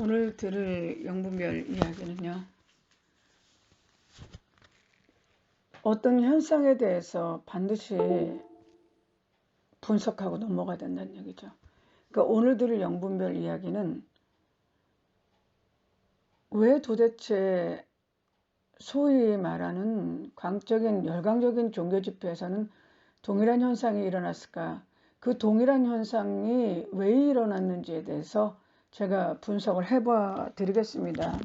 오늘 들을 영분별 이야기는요, 어떤 현상에 대해서 반드시 분석하고 넘어가야 된다는 얘기죠. 그러니까 오늘 들을 영분별 이야기는 왜 도대체 소위 말하는 광적인 열광적인 종교 집회에서는 동일한 현상이 일어났을까? 그 동일한 현상이 왜 일어났는지에 대해서 제가 분석을 해봐 드리겠습니다.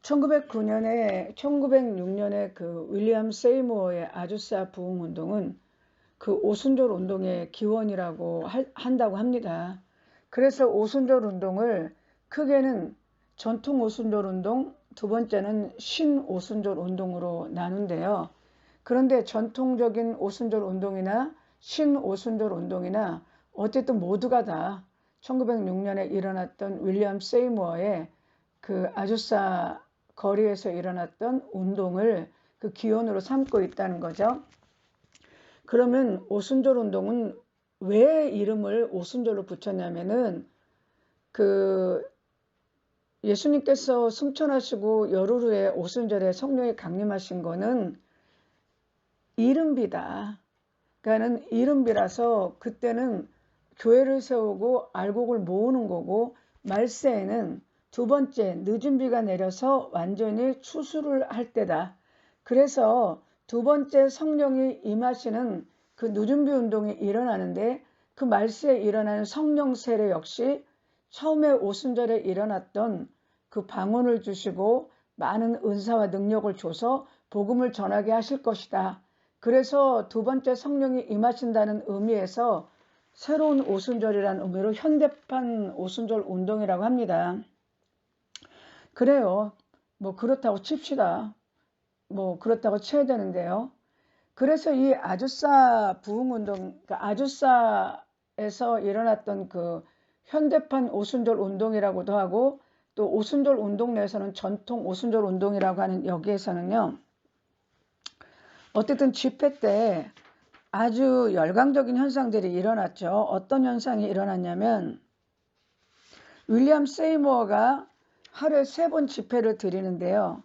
1906년에 그 윌리엄 세이모어의 아주사 부흥 운동은 그 오순절 운동의 기원이라고 한다고 합니다. 그래서 오순절 운동을 크게는 전통 오순절 운동, 두 번째는 신 오순절 운동으로 나눈대요. 그런데 전통적인 오순절 운동이나 신 오순절 운동이나 어쨌든 모두가 다 1906년에 일어났던 윌리엄 세이모어의 그 아주사 거리에서 일어났던 운동을 그 기원으로 삼고 있다는 거죠. 그러면 오순절 운동은 왜 이름을 오순절로 붙였냐면은 그 예수님께서 승천하시고 열흘 후에 오순절에 성령이 강림하신 거는 이른비다. 그러니까는 이른비라서 그때는 교회를 세우고 알곡을 모으는 거고, 말세에는 두 번째 늦은 비가 내려서 완전히 추수를 할 때다. 그래서 두 번째 성령이 임하시는 그 늦은 비 운동이 일어나는데, 그 말세에 일어나는 성령 세례 역시 처음에 오순절에 일어났던 그 방언을 주시고 많은 은사와 능력을 줘서 복음을 전하게 하실 것이다. 그래서 두 번째 성령이 임하신다는 의미에서 새로운 오순절이라는 의미로 현대판 오순절 운동이라고 합니다. 그래요. 뭐 그렇다고 칩시다. 뭐 그렇다고 쳐야 되는데요. 그래서 이 아주사 부흥운동, 그러니까 아주사에서 일어났던 그 현대판 오순절 운동이라고도 하고, 또 오순절 운동 내에서는 전통 오순절 운동이라고 하는 여기에서는요, 어쨌든 집회 때 아주 열광적인 현상들이 일어났죠. 어떤 현상이 일어났냐면, 윌리엄 세이모어가 하루에 3번 집회를 드리는데요.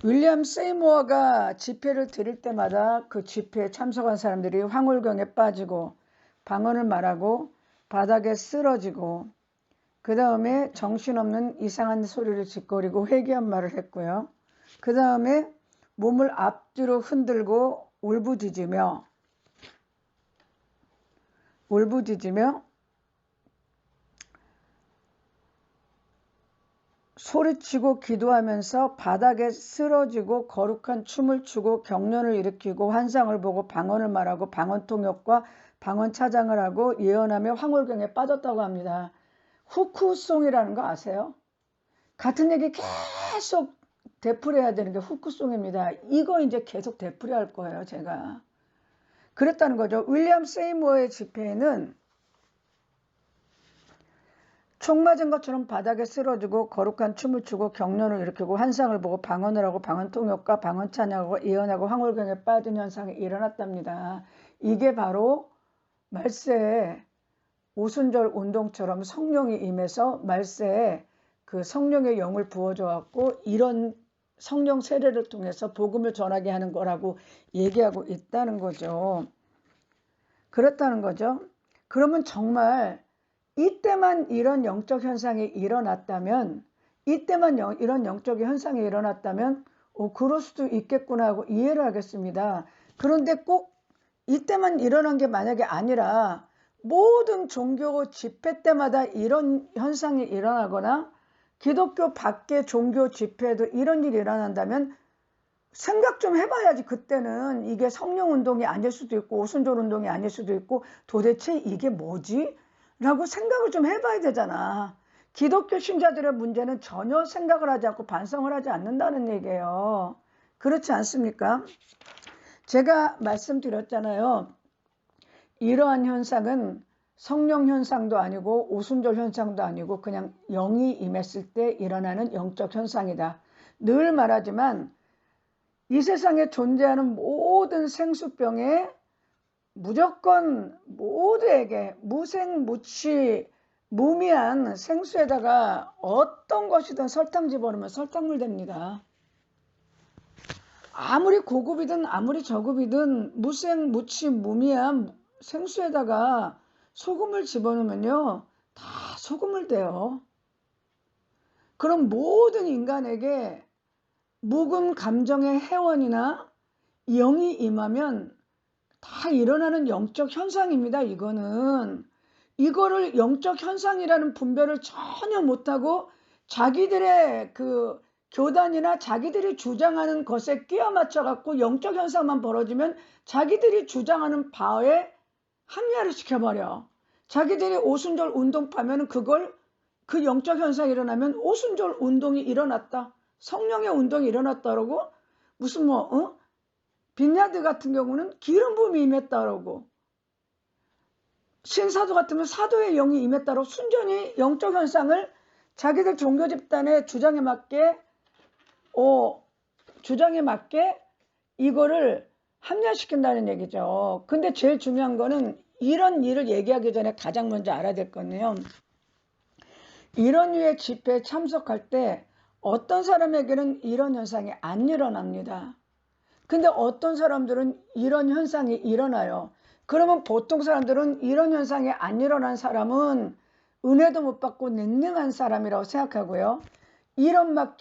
윌리엄 세이모어가 집회를 드릴 때마다 그 집회에 참석한 사람들이 황홀경에 빠지고 방언을 말하고 바닥에 쓰러지고, 그 다음에 정신없는 이상한 소리를 짓거리고 회개한 말을 했고요. 그 다음에 몸을 앞뒤로 흔들고 울부짖으며 소리치고 기도하면서 바닥에 쓰러지고 거룩한 춤을 추고 경련을 일으키고 환상을 보고 방언을 말하고 방언통역과 방언 차장을 하고 예언하며 황홀경에 빠졌다고 합니다. 후크송이라는 거 아세요? 같은 얘기 계속 되풀이해야 되는 게 후크송입니다. 이거 이제 계속 되풀이할 거예요, 제가. 그랬다는 거죠. 윌리엄 세이모어의 집회에는 총 맞은 것처럼 바닥에 쓰러지고 거룩한 춤을 추고 경련을 일으키고 환상을 보고 방언을 하고 방언통역과 방언 찬양하고 예언하고 황홀경에 빠진 현상이 일어났답니다. 이게 바로 말세에 오순절 운동처럼 성령이 임해서 말세에 그 성령의 영을 부어줘 갖고 이런 성령 세례를 통해서 복음을 전하게 하는 거라고 얘기하고 있다는 거죠. 그렇다는 거죠. 그러면 정말 이때만 이런 영적 현상이 일어났다면, 이런 영적 현상이 일어났다면 그럴 수도 있겠구나 하고 이해를 하겠습니다. 그런데 꼭 이때만 일어난 게 만약에 아니라 모든 종교 집회 때마다 이런 현상이 일어나거나 기독교 밖의 종교 집회에도 이런 일이 일어난다면 생각 좀 해봐야지. 그때는 이게 성령운동이 아닐 수도 있고 오순절 운동이 아닐 수도 있고 도대체 이게 뭐지? 라고 생각을 좀 해봐야 되잖아. 기독교 신자들의 문제는 전혀 생각을 하지 않고 반성을 하지 않는다는 얘기예요. 그렇지 않습니까? 제가 말씀드렸잖아요. 이러한 현상은 성령 현상도 아니고 오순절 현상도 아니고 그냥 영이 임했을 때 일어나는 영적 현상이다. 늘 말하지만 이 세상에 존재하는 모든 생수병에 무조건 모두에게 무생무치 무미한 생수에다가 어떤 것이든 설탕 집어넣으면 설탕물 됩니다. 아무리 고급이든 아무리 저급이든 무생, 무치, 무미한 생수에다가 소금을 집어넣으면요, 다 소금을 돼요. 그럼 모든 인간에게 묵은 감정의 회원이나 영이 임하면 다 일어나는 영적 현상입니다. 이거를 영적 현상이라는 분별을 전혀 못하고 자기들의 그 교단이나 자기들이 주장하는 것에 끼워 맞춰 갖고 영적 현상만 벌어지면 자기들이 주장하는 바에 합리화를 시켜버려. 자기들이 오순절 운동하면 그걸, 그 영적 현상이 일어나면 오순절 운동이 일어났다, 성령의 운동이 일어났다라고, 무슨 빈야드 같은 경우는 기름 부음이 임했다라고, 신사도 같으면 사도의 영이 임했다라고 순전히 영적 현상을 자기들 종교 집단의 주장에 맞게 이거를 합리화시킨다는 얘기죠. 근데 제일 중요한 거는 이런 일을 얘기하기 전에 가장 먼저 알아야 될 건데요, 이런 류의 집회에 참석할 때 어떤 사람에게는 이런 현상이 안 일어납니다. 근데 어떤 사람들은 이런 현상이 일어나요. 그러면 보통 사람들은 이런 현상이 안 일어난 사람은 은혜도 못 받고 냉랭한 사람이라고 생각하고요, 이런 막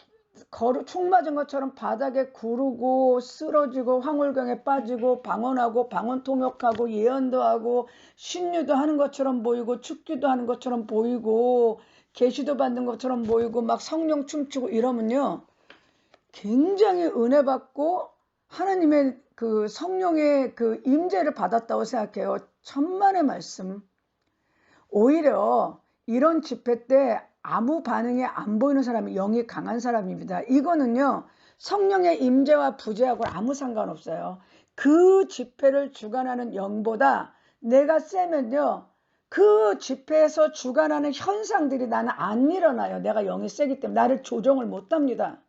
총 맞은 것처럼 바닥에 구르고 쓰러지고 황홀경에 빠지고 방언하고 방언 통역하고 예언도 하고 신유도 하는 것처럼 보이고 축기도 하는 것처럼 보이고 계시도 받는 것처럼 보이고 막 성령 춤추고 이러면요, 굉장히 은혜 받고 하나님의 그 성령의 그 임재를 받았다고 생각해요. 천만의 말씀. 오히려 이런 집회 때 아무 반응이 안 보이는 사람이 영이 강한 사람입니다. 이거는요, 성령의 임재와 부재하고 아무 상관없어요. 그 집회를 주관하는 영보다 내가 세면요, 그 집회에서 주관하는 현상들이 나는 안 일어나요. 내가 영이 세기 때문에 나를 조정을 못합니다.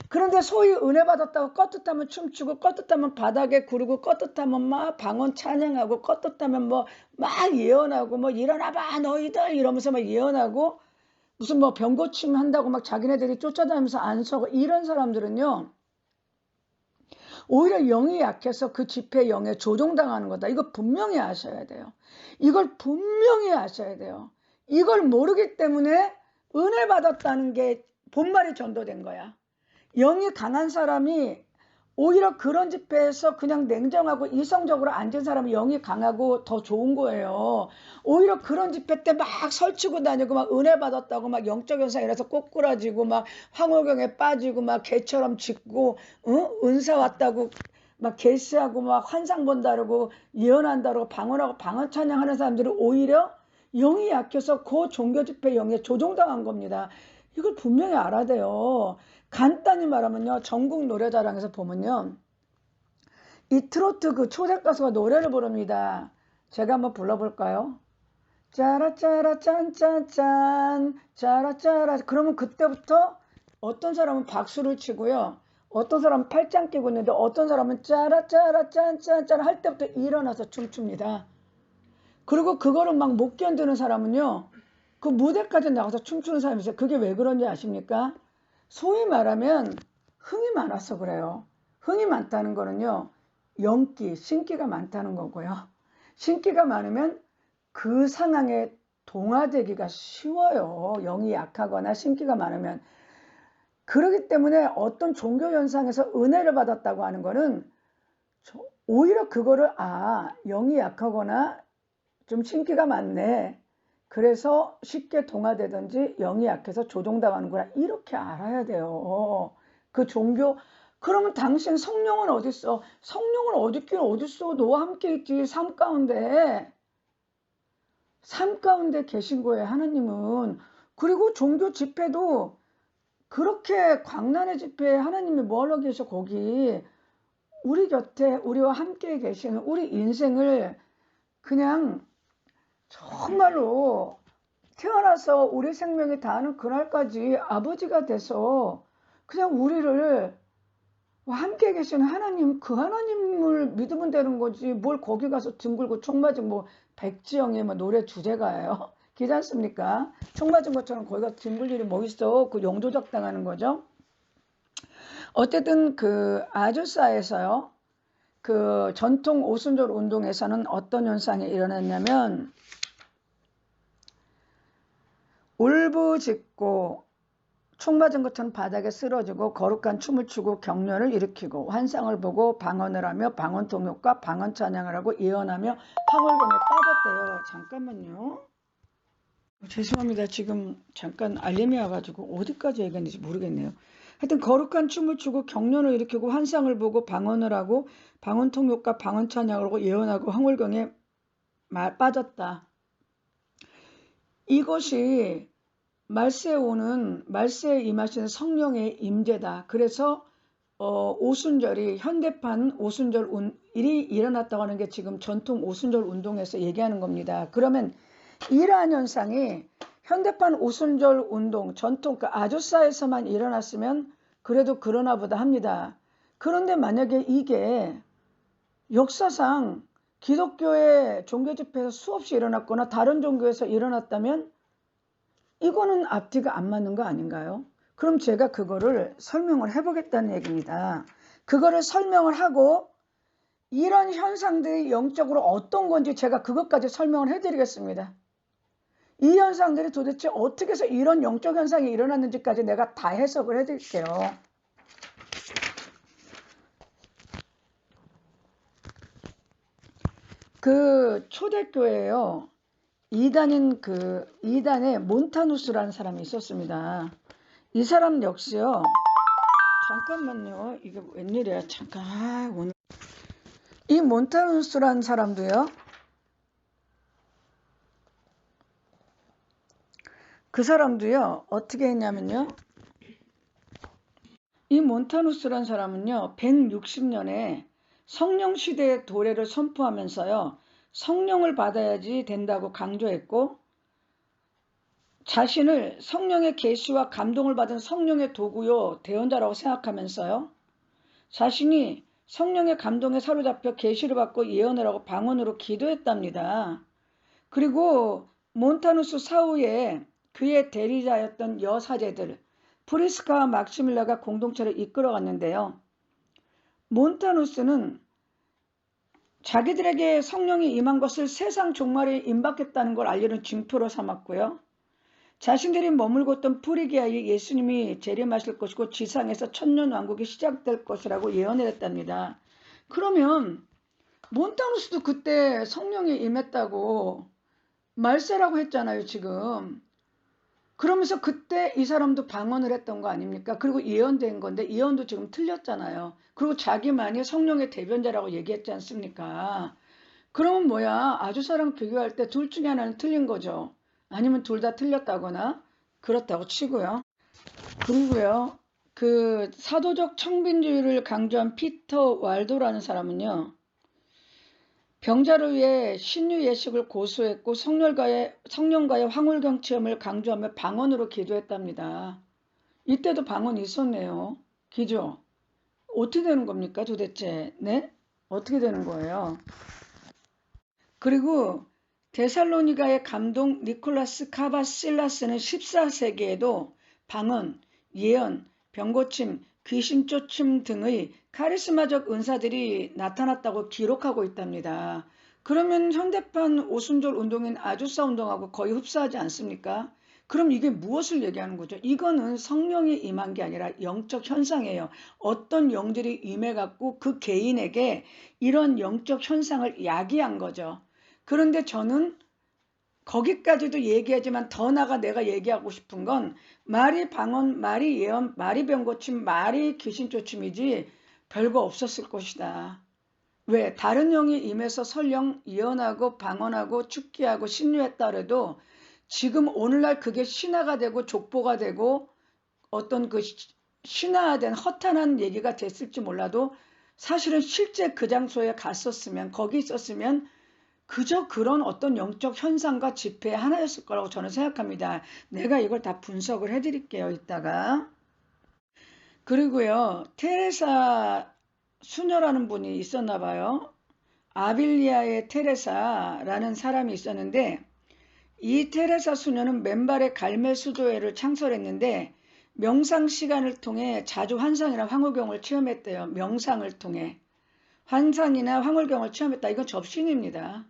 그런데 소위 은혜 받았다고 껐듯하면 춤추고 껐듯하면 바닥에 구르고 껐듯하면 막 방언 찬양하고 껐듯하면 뭐 막 예언하고 뭐 일어나봐 너희들 이러면서 막 예언하고 무슨 뭐 병고침 한다고 막 자기네들이 쫓아다니면서 안 서고, 이런 사람들은요, 오히려 영이 약해서 그 집회 영에 조종당하는 거다. 이거 분명히 아셔야 돼요. 이걸 분명히 아셔야 돼요. 이걸 모르기 때문에 은혜 받았다는 게 본말이 전도된 거야. 영이 강한 사람이 오히려 그런 집회에서 그냥 냉정하고 이성적으로 앉은 사람이 영이 강하고 더 좋은 거예요. 오히려 그런 집회 때 막 설치고 다니고 막 은혜 받았다고 막 영적 현상이라서 꼬꾸라지고 막 황홀경에 빠지고 막 개처럼 짖고 은사 왔다고 막 계시하고 막 환상 본다고 예언한다고 방언하고 방언 찬양하는 사람들이 오히려 영이 약해서 그 종교 집회 영에 조종당한 겁니다. 이걸 분명히 알아야 돼요. 간단히 말하면요, 전국 노래자랑에서 보면요, 이 트로트 그 초대 가수가 노래를 부릅니다. 제가 한번 불러볼까요? 짜라짜라 짠짠짠 짜라짜라. 그러면 그때부터 어떤 사람은 박수를 치고요, 어떤 사람은 팔짱 끼고 있는데 어떤 사람은 짜라짜라 짠짠짠 할 때부터 일어나서 춤춥니다. 그리고 그거를 막 못 견디는 사람은요, 그 무대까지 나가서 춤추는 사람이 있어요. 그게 왜 그런지 아십니까? 소위 말하면 흥이 많아서 그래요. 흥이 많다는 거는요, 영기, 신기가 많다는 거고요. 신기가 많으면 그 상황에 동화되기가 쉬워요. 영이 약하거나 신기가 많으면. 그렇기 때문에 어떤 종교 현상에서 은혜를 받았다고 하는 거는 오히려 그거를 영이 약하거나 좀 신기가 많네, 그래서 쉽게 동화되든지 영이 약해서 조종당하는구나, 이렇게 알아야 돼요. 그 종교. 그러면 당신 성령은 어딨어? 성령은 어딨긴 어딨어? 너와 함께 있지. 삶 가운데 계신 거예요, 하나님은. 그리고 종교 집회도 그렇게 광란의 집회에 하나님이 뭐하러 계셔? 거기 우리 곁에 우리와 함께 계시는 우리 인생을 그냥 정말로 태어나서 우리 생명이 다하는 그날까지 아버지가 돼서 그냥 우리를 함께 계시는 하나님, 그 하나님을 믿으면 되는 거지. 뭘 거기 가서 뒹굴고 총 맞은 뭐 백지영의 뭐 노래 주제가예요. 기지 않습니까? 총 맞은 것처럼 거기가 뒹굴 일이 뭐 있어. 그 영도적 당하는 거죠. 어쨌든 그 아주사에서요. 그 전통 오순절 운동에서는 어떤 현상이 일어났냐면 울부짖고 총 맞은 것처럼 바닥에 쓰러지고 거룩한 춤을 추고 격려를 일으키고 환상을 보고 방언을 하며 방언 통역과 방언 찬양을 하고 예언하며 황홀경에 빠졌대요. 잠깐만요. 죄송합니다. 지금 잠깐 알림이 와가지고 어디까지 얘기했는지 모르겠네요. 하여튼 거룩한 춤을 추고 격려를 일으키고 환상을 보고 방언을 하고 방언 통역과 방언 찬양을 하고 예언하고 황홀경에 빠졌다. 이것이 말세에 오는 말세에 임하시는 성령의 임재다. 그래서 오순절이 현대판 오순절 일이 일어났다고 하는 게 지금 전통 오순절 운동에서 얘기하는 겁니다. 그러면 이러한 현상이 현대판 오순절 운동 전통 그 아주사에서만 일어났으면 그래도 그러나 보다 합니다. 그런데 만약에 이게 역사상 기독교의 종교 집회에서 수없이 일어났거나 다른 종교에서 일어났다면 이거는 앞뒤가 안 맞는 거 아닌가요? 그럼 제가 그거를 설명을 해보겠다는 얘기입니다. 그거를 설명을 하고 이런 현상들이 영적으로 어떤 건지 제가 그것까지 설명을 해드리겠습니다. 이 현상들이 도대체 어떻게 해서 이런 영적 현상이 일어났는지까지 내가 다 해석을 해드릴게요. 그 초대교회에요. 이단의 몬타누스라는 사람이 있었습니다. 이 사람 역시요. 잠깐만요. 이게 웬일이야. 잠깐. 오늘 이 몬타누스라는 사람도요. 그 사람도요. 어떻게 했냐면요. 이 몬타누스라는 사람은요. 160년에 성령 시대의 도래를 선포하면서요. 성령을 받아야지 된다고 강조했고 자신을 성령의 계시와 감동을 받은 성령의 도구요 대언자라고 생각하면서요. 자신이 성령의 감동에 사로잡혀 계시를 받고 예언을 하고 방언으로 기도했답니다. 그리고 몬타누스 사후에 그의 대리자였던 여사제들 프리스카와 막시밀라가 공동체를 이끌어갔는데요. 몬타누스는 자기들에게 성령이 임한 것을 세상 종말에 임박했다는 걸 알리는 징표로 삼았고요. 자신들이 머물고 있던 프리기아에 예수님이 재림하실 것이고 지상에서 천년왕국이 시작될 것이라고 예언을 했답니다. 그러면 몬타누스도 그때 성령이 임했다고 말세라고 했잖아요. 지금. 그러면서 그때 이 사람도 방언을 했던 거 아닙니까? 그리고 예언된 건데 예언도 지금 틀렸잖아요. 그리고 자기만이 성령의 대변자라고 얘기했지 않습니까? 그러면 뭐야? 아주사랑 비교할 때 둘 중에 하나는 틀린 거죠. 아니면 둘 다 틀렸다거나 그렇다고 치고요. 그리고요. 그 사도적 청빈주의를 강조한 피터 왈도라는 사람은요. 병자를 위해 신유 예식을 고수했고 성령과의 황홀경 체험을 강조하며 방언으로 기도했답니다. 이때도 방언이 있었네요. 기죠? 어떻게 되는 겁니까 도대체? 네? 어떻게 되는 거예요? 그리고 데살로니가의 감독 니콜라스 카바실라스는 14세기에도 방언, 예언, 병고침, 귀신 쫓음 등의 카리스마적 은사들이 나타났다고 기록하고 있답니다. 그러면 현대판 오순절 운동인 아주사 운동하고 거의 흡사하지 않습니까? 그럼 이게 무엇을 얘기하는 거죠? 이거는 성령이 임한 게 아니라 영적 현상이에요. 어떤 영들이 임해갖고 그 개인에게 이런 영적 현상을 야기한 거죠. 그런데 저는 거기까지도 얘기하지만 더 나아가 내가 얘기하고 싶은 건 말이 방언, 말이 예언, 말이 병고침, 말이 귀신 쫓음이지 별거 없었을 것이다. 왜? 다른 영이 임해서 설령 예언하고 방언하고 축기하고 신유했다 그래도 지금 오늘날 그게 신화가 되고 족보가 되고 어떤 그 신화된 허탄한 얘기가 됐을지 몰라도 사실은 실제 그 장소에 갔었으면 거기 있었으면 그저 그런 어떤 영적 현상과 집회의 하나였을 거라고 저는 생각합니다. 내가 이걸 다 분석을 해드릴게요. 이따가. 그리고요. 테레사 수녀라는 분이 있었나 봐요. 아빌리아의 테레사라는 사람이 있었는데 이 테레사 수녀는 맨발의 갈멜 수도회를 창설했는데 명상 시간을 통해 자주 환상이나 황홀경을 체험했대요. 명상을 통해 환상이나 황홀경을 체험했다. 이건 접신입니다.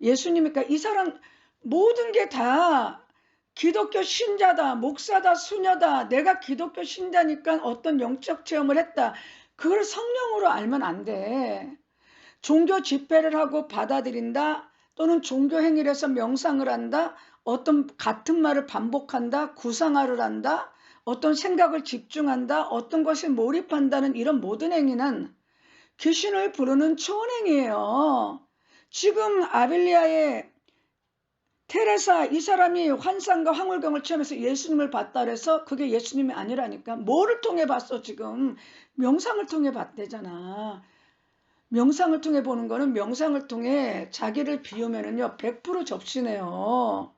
예수님이니까 이 사람 모든 게 다 기독교 신자다, 목사다, 수녀다, 내가 기독교 신자니까 어떤 영적 체험을 했다. 그걸 성령으로 알면 안 돼. 종교 집회를 하고 받아들인다, 또는 종교 행위를 해서 명상을 한다, 어떤 같은 말을 반복한다, 구상화를 한다, 어떤 생각을 집중한다, 어떤 것에 몰입한다는 이런 모든 행위는 귀신을 부르는 초원행위예요. 지금 아빌리아의 테레사 이 사람이 환상과 황홀경을 체험해서 예수님을 봤다 그래서 그게 예수님이 아니라니까. 뭐를 통해 봤어? 지금 명상을 통해 봤대잖아. 명상을 통해 보는 거는 명상을 통해 자기를 비우면은요 100% 접시네요.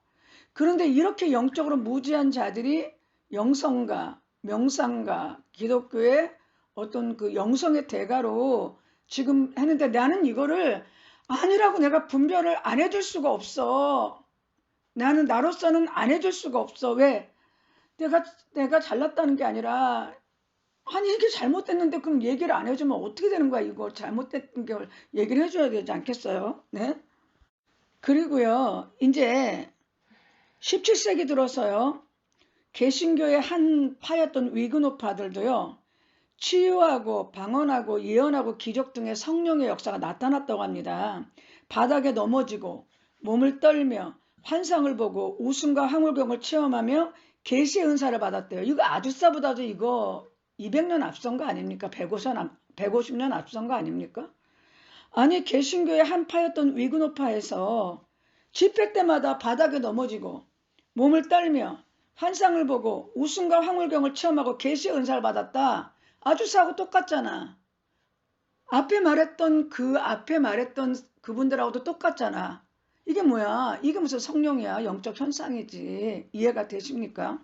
그런데 이렇게 영적으로 무지한 자들이 영성가, 명상가, 기독교의 어떤 그 영성의 대가로 지금 했는데 나는 이거를 아니라고 내가 분별을 안 해줄 수가 없어. 나는 나로서는 안 해줄 수가 없어. 왜? 내가 잘났다는 게 아니라 아니 이게 잘못됐는데 그럼 얘기를 안 해주면 어떻게 되는 거야? 이거 잘못된 걸 얘기를 해줘야 되지 않겠어요? 네? 그리고요 이제 17세기 들어서요 개신교의 한 파였던 위그노파들도요 치유하고 방언하고 예언하고 기적 등의 성령의 역사가 나타났다고 합니다. 바닥에 넘어지고 몸을 떨며 환상을 보고 웃음과 황홀경을 체험하며 계시의 은사를 받았대요. 이거 아주사보다도 이거 200년 앞선 거 아닙니까? 150년 앞선 거 아닙니까? 아니 개신교의 한 파였던 위그노파에서 집회 때마다 바닥에 넘어지고 몸을 떨며 환상을 보고 웃음과 황홀경을 체험하고 계시의 은사를 받았다. 아주사하고 똑같잖아. 앞에 말했던 그분들하고도 똑같잖아. 이게 뭐야? 이게 무슨 성령이야? 영적 현상이지. 이해가 되십니까?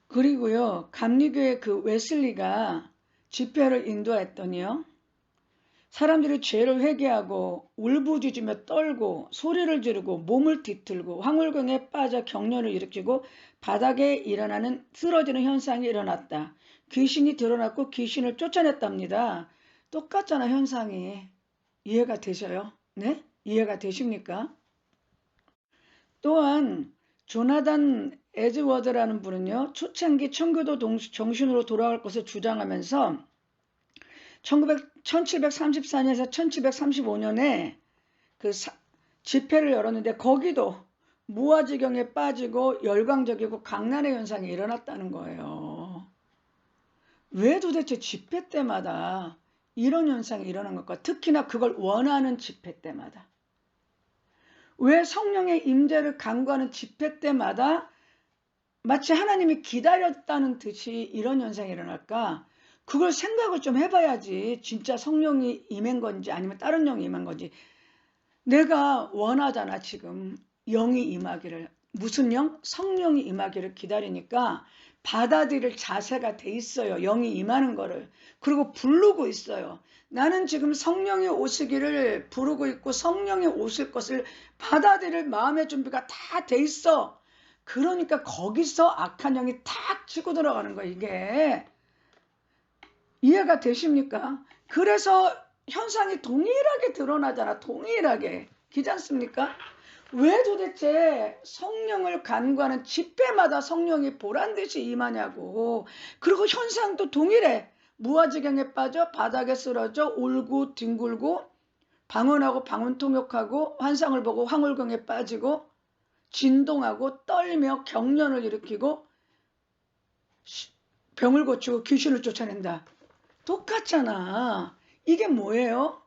그리고요 감리교의 그 웨슬리가 집회를 인도했더니요 사람들이 죄를 회개하고 울부짖으며 떨고 소리를 지르고 몸을 뒤틀고 황홀경에 빠져 경련을 일으키고 바닥에 일어나는 쓰러지는 현상이 일어났다. 귀신이 드러났고 귀신을 쫓아냈답니다. 똑같잖아 현상이. 이해가 되셔요? 네? 이해가 되십니까? 또한 조나단 에즈워드라는 분은요 초창기 청교도 정신으로 돌아갈 것을 주장하면서 1734년에서 1735년에 그 집회를 열었는데 거기도 무아지경에 빠지고 열광적이고 강난의 현상이 일어났다는 거예요. 왜 도대체 집회 때마다 이런 현상이 일어난 걸까? 특히나 그걸 원하는 집회 때마다. 왜 성령의 임재를 간구하는 집회 때마다 마치 하나님이 기다렸다는 듯이 이런 현상이 일어날까? 그걸 생각을 좀 해봐야지. 진짜 성령이 임한 건지 아니면 다른 영이 임한 건지. 내가 원하잖아 지금. 영이 임하기를. 무슨 영? 성령이 임하기를 기다리니까 받아들일 자세가 돼 있어요. 영이 임하는 거를. 그리고 부르고 있어요. 나는 지금 성령이 오시기를 부르고 있고 성령이 오실 것을 받아들일 마음의 준비가 다 돼 있어. 그러니까 거기서 악한 영이 탁 치고 들어가는 거야 이게. 이해가 되십니까? 그래서 현상이 동일하게 드러나잖아. 동일하게. 그렇지 않습니까? 왜 도대체 성령을 간구하는 집회마다 성령이 보란듯이 임하냐고. 그리고 현상도 동일해. 무아지경에 빠져 바닥에 쓰러져 울고 뒹굴고 방언하고 방언통역하고 환상을 보고 황홀경에 빠지고 진동하고 떨며 경련을 일으키고 병을 고치고 귀신을 쫓아낸다. 똑같잖아. 이게 뭐예요?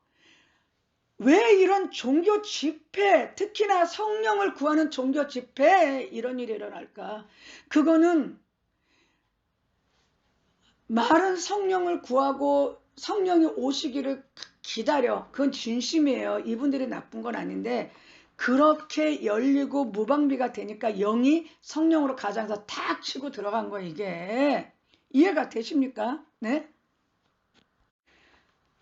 왜 이런 종교 집회, 특히나 성령을 구하는 종교 집회에 이런 일이 일어날까? 그거는 말은 성령을 구하고 성령이 오시기를 기다려. 그건 진심이에요. 이분들이 나쁜 건 아닌데 그렇게 열리고 무방비가 되니까 영이 성령으로 가장해서 탁 치고 들어간 거예요. 이게. 이해가 되십니까? 네?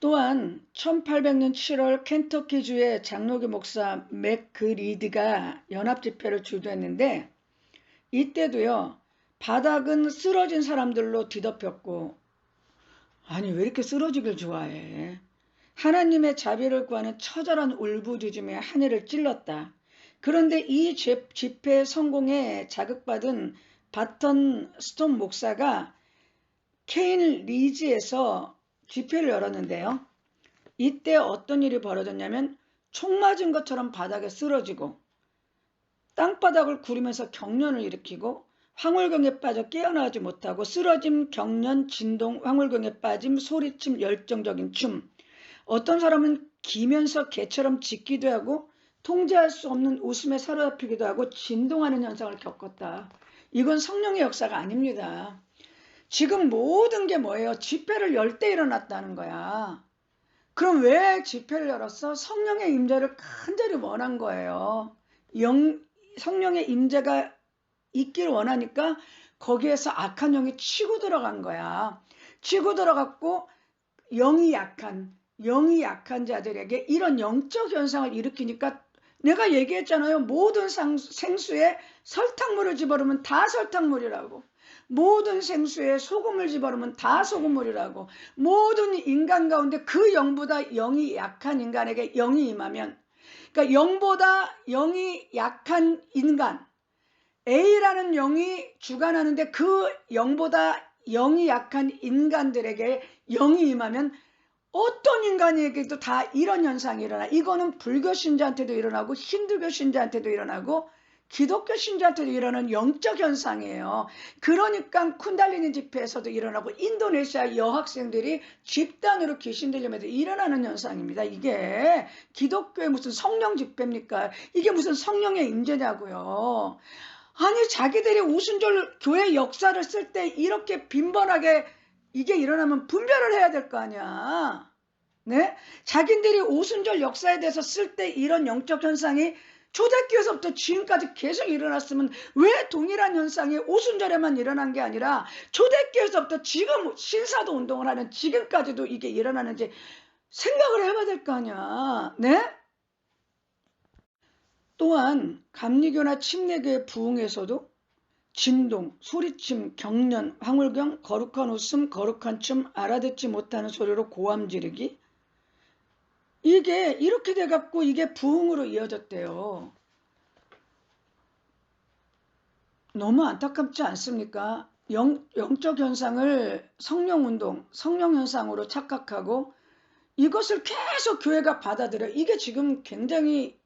또한 1800년 7월 켄터키주의 장로교 목사 맥그리드가 연합집회를 주도했는데 이때도요. 바닥은 쓰러진 사람들로 뒤덮였고 아니 왜 이렇게 쓰러지길 좋아해. 하나님의 자비를 구하는 처절한 울부짖음에 하늘을 찔렀다. 그런데 이 집회 성공에 자극받은 바턴 스톤 목사가 케인 리지에서 집회를 열었는데요. 이때 어떤 일이 벌어졌냐면 총 맞은 것처럼 바닥에 쓰러지고 땅바닥을 구르면서 경련을 일으키고 황홀경에 빠져 깨어나지 못하고 쓰러짐, 경련, 진동, 황홀경에 빠짐, 소리침, 열정적인 춤. 어떤 사람은 기면서 개처럼 짖기도 하고 통제할 수 없는 웃음에 사로잡히기도 하고 진동하는 현상을 겪었다. 이건 성령의 역사가 아닙니다. 지금 모든 게 뭐예요? 집회를 열 때 일어났다는 거야. 그럼 왜 집회를 열었어? 성령의 임재를 간절히 원한 거예요. 성령의 임재가 있길 원하니까 거기에서 악한 영이 치고 들어간 거야. 치고 들어갔고 영이 약한 자들에게 이런 영적 현상을 일으키니까 내가 얘기했잖아요. 모든 생수에 설탕물을 집어넣으면 다 설탕물이라고. 모든 생수에 소금을 집어넣으면 다 소금물이라고. 모든 인간 가운데 그 영보다 영이 약한 인간에게 영이 임하면, 그러니까 영보다 영이 약한 인간, A라는 영이 주관하는데 그 영보다 영이 약한 인간들에게 영이 임하면 어떤 인간에게도 다 이런 현상이 일어나. 이거는 불교 신자한테도 일어나고 힌두교 신자한테도 일어나고 기독교 신자한테도 일어나는 영적 현상이에요. 그러니까 쿤달리니 집회에서도 일어나고 인도네시아 여학생들이 집단으로 귀신 들림에도 일어나는 현상입니다. 이게 기독교의 무슨 성령 집회입니까? 이게 무슨 성령의 임재냐고요. 아니 자기들이 오순절 교회 역사를 쓸 때 이렇게 빈번하게 이게 일어나면 분별을 해야 될 거 아니야. 네? 자기들이 오순절 역사에 대해서 쓸 때 이런 영적 현상이 초대교회에서부터 지금까지 계속 일어났으면 왜 동일한 현상이 오순절에만 일어난 게 아니라 초대교회에서부터 지금 신사도 운동을 하는 지금까지도 이게 일어나는지 생각을 해봐야 될 거 아니야. 네? 또한 감리교나 침례교의 부흥에서도 진동, 소리침, 경련, 황홀경, 거룩한 웃음, 거룩한 춤, 알아듣지 못하는 소리로 고함 지르기, 이게 이렇게 돼갖고 이게 부흥으로 이어졌대요. 너무 안타깝지 않습니까? 영적 현상을 성령운동, 성령현상으로 착각하고 이것을 계속 교회가 받아들여. 이게 지금 굉장히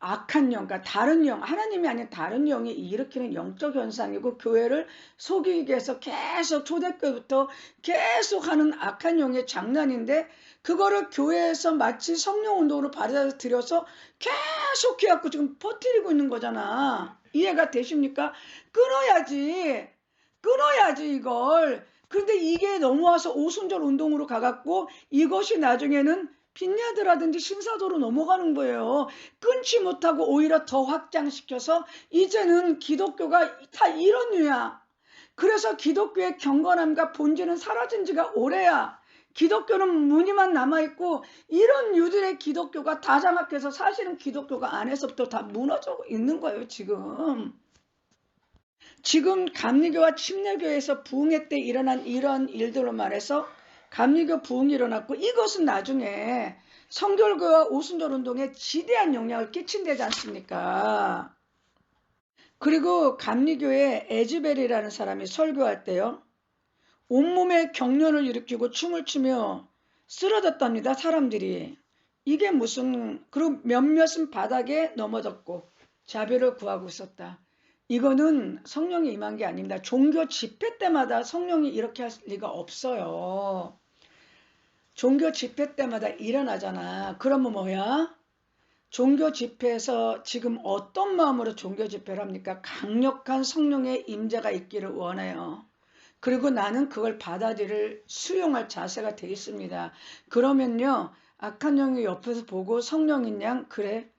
악한 영, 그러니까 다른 영, 하나님이 아닌 다른 영이 일으키는 영적 현상이고 교회를 속이기 위해서 계속 초대교부터 계속 하는 악한 영의 장난인데 그거를 교회에서 마치 성령운동으로 받아들여서 계속 해갖고 지금 퍼뜨리고 있는 거잖아. 이해가 되십니까? 끊어야지 이걸. 그런데 이게 넘어와서 오순절 운동으로 가갖고 이것이 나중에는 빈야드라든지 신사도로 넘어가는 거예요. 끊지 못하고 오히려 더 확장시켜서 이제는 기독교가 다 이런 류야. 그래서 기독교의 경건함과 본질은 사라진 지가 오래야. 기독교는 무늬만 남아있고 이런 유들의 기독교가 다 장악해서 사실은 기독교가 안에서부터 다 무너져 있는 거예요. 지금 감리교와 침례교에서 부흥회 때 일어난 이런 일들로 말해서 감리교 부흥이 일어났고 이것은 나중에 성결교와 오순절 운동에 지대한 영향을 끼친다지 않습니까? 그리고 감리교의 에즈벨이라는 사람이 설교할 때요. 온몸에 경련을 일으키고 춤을 추며 쓰러졌답니다. 사람들이. 이게 무슨, 그리고 몇몇은 바닥에 넘어졌고 자비를 구하고 있었다. 이거는 성령이 임한 게 아닙니다. 종교 집회 때마다 성령이 이렇게 할 리가 없어요. 종교 집회 때마다 일어나잖아. 그러면 뭐야? 종교 집회에서 지금 어떤 마음으로 종교 집회를 합니까? 강력한 성령의 임재가 있기를 원해요. 그리고 나는 그걸 받아들일 수용할 자세가 되어 있습니다. 그러면요. 악한 영이 옆에서 보고 성령인 양 그래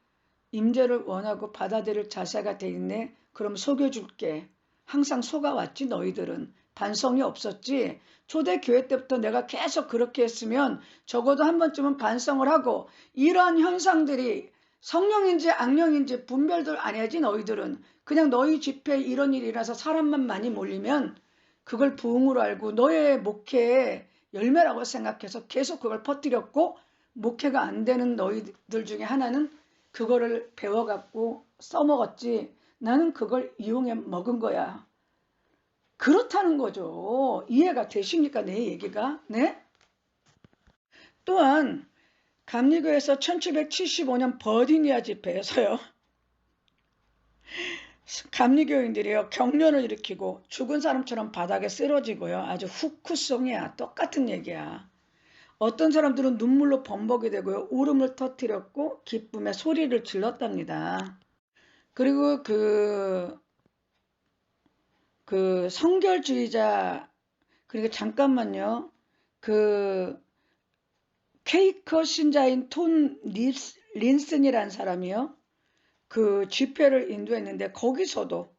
임재를 원하고 받아들일 자세가 돼 있네. 그럼 속여줄게. 항상 속아왔지 너희들은. 반성이 없었지. 초대교회 때부터 내가 계속 그렇게 했으면 적어도 한 번쯤은 반성을 하고 이러한 현상들이 성령인지 악령인지 분별들 안 해야지. 너희들은 그냥 너희 집회에 이런 일이 일어나서 사람만 많이 몰리면 그걸 부흥으로 알고 너의 목회의 열매라고 생각해서 계속 그걸 퍼뜨렸고, 목회가 안 되는 너희들 중에 하나는 그거를 배워갖고 써먹었지. 나는 그걸 이용해 먹은 거야. 그렇다는 거죠. 이해가 되십니까? 내 얘기가. 네? 또한 감리교에서 1775년 버지니아 집회에서요. 감리교인들이요. 경련을 일으키고 죽은 사람처럼 바닥에 쓰러지고요. 아주 후쿠송이야. 똑같은 얘기야. 어떤 사람들은 눈물로 범벅이 되고요. 울음을 터뜨렸고 기쁨의 소리를 질렀답니다. 그리고 그 성결주의자, 그리고 잠깐만요. 그 케이커 신자인 톤 린슨이라는 사람이요. 그 집회를 인도했는데 거기서도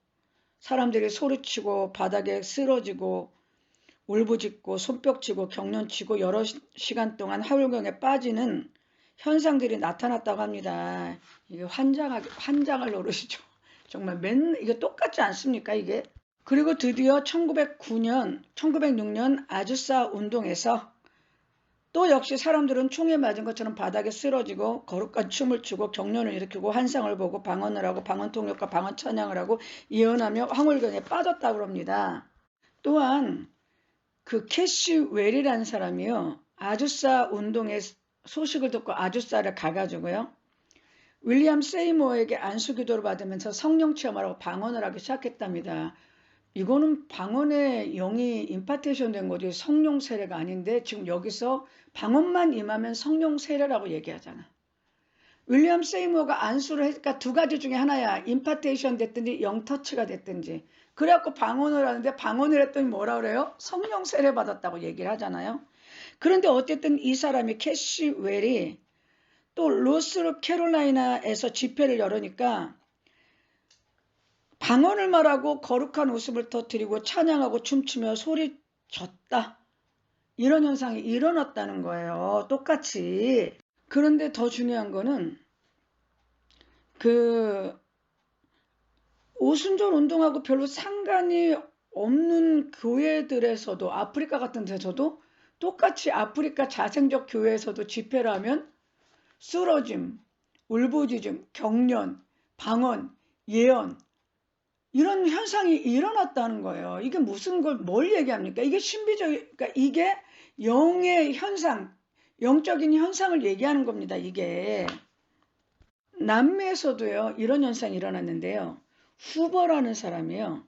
사람들이 소리치고 바닥에 쓰러지고 울부짖고 손뼉치고 경련치고 여러 시간 동안 하울경에 빠지는 현상들이 나타났다고 합니다. 이게 환장을 노릇이죠. 정말 이게 똑같지 않습니까, 이게? 그리고 드디어 1906년 아주사 운동에서 또 역시 사람들은 총에 맞은 것처럼 바닥에 쓰러지고 거룩한 춤을 추고 경련을 일으키고 환상을 보고 방언을 하고 방언통역과 방언 찬양을 하고 예언하며 황홀경에 빠졌다고 합니다. 또한 그 캐시 웰이라는 사람이요. 아주사 운동의 소식을 듣고 아주사를 가가지고요. 윌리엄 세이모어에게 안수기도를 받으면서 성령 체험을 하고 방언을 하기 시작했답니다. 이거는 방언의 영이 임파테이션 된 거지 성령 세례가 아닌데 지금 여기서 방언만 임하면 성령 세례라고 얘기하잖아. 윌리엄 세이모어가 안수를 했으니까 두 가지 중에 하나야. 임파테이션 됐든지 영터치가 됐든지. 그래갖고 방언을 하는데 방언을 했더니 뭐라 그래요? 성령 세례 받았다고 얘기를 하잖아요. 그런데 어쨌든 이 사람이 캐시 웰이 또 노스캐롤라이나에서 집회를 열으니까 방언을 말하고 거룩한 웃음을 터뜨리고 찬양하고 춤추며 소리쳤다. 이런 현상이 일어났다는 거예요. 똑같이. 그런데 더 중요한 거는 그 오순절 운동하고 별로 상관이 없는 교회들에서도 아프리카 같은 데서도 똑같이 아프리카 자생적 교회에서도 집회를 하면 쓰러짐, 울부짖음, 경련, 방언, 예언 이런 현상이 일어났다는 거예요. 이게 뭘 얘기합니까? 이게 그러니까 이게 영의 현상, 영적인 현상을 얘기하는 겁니다. 이게 남미에서도요 이런 현상이 일어났는데요. 후버라는 사람이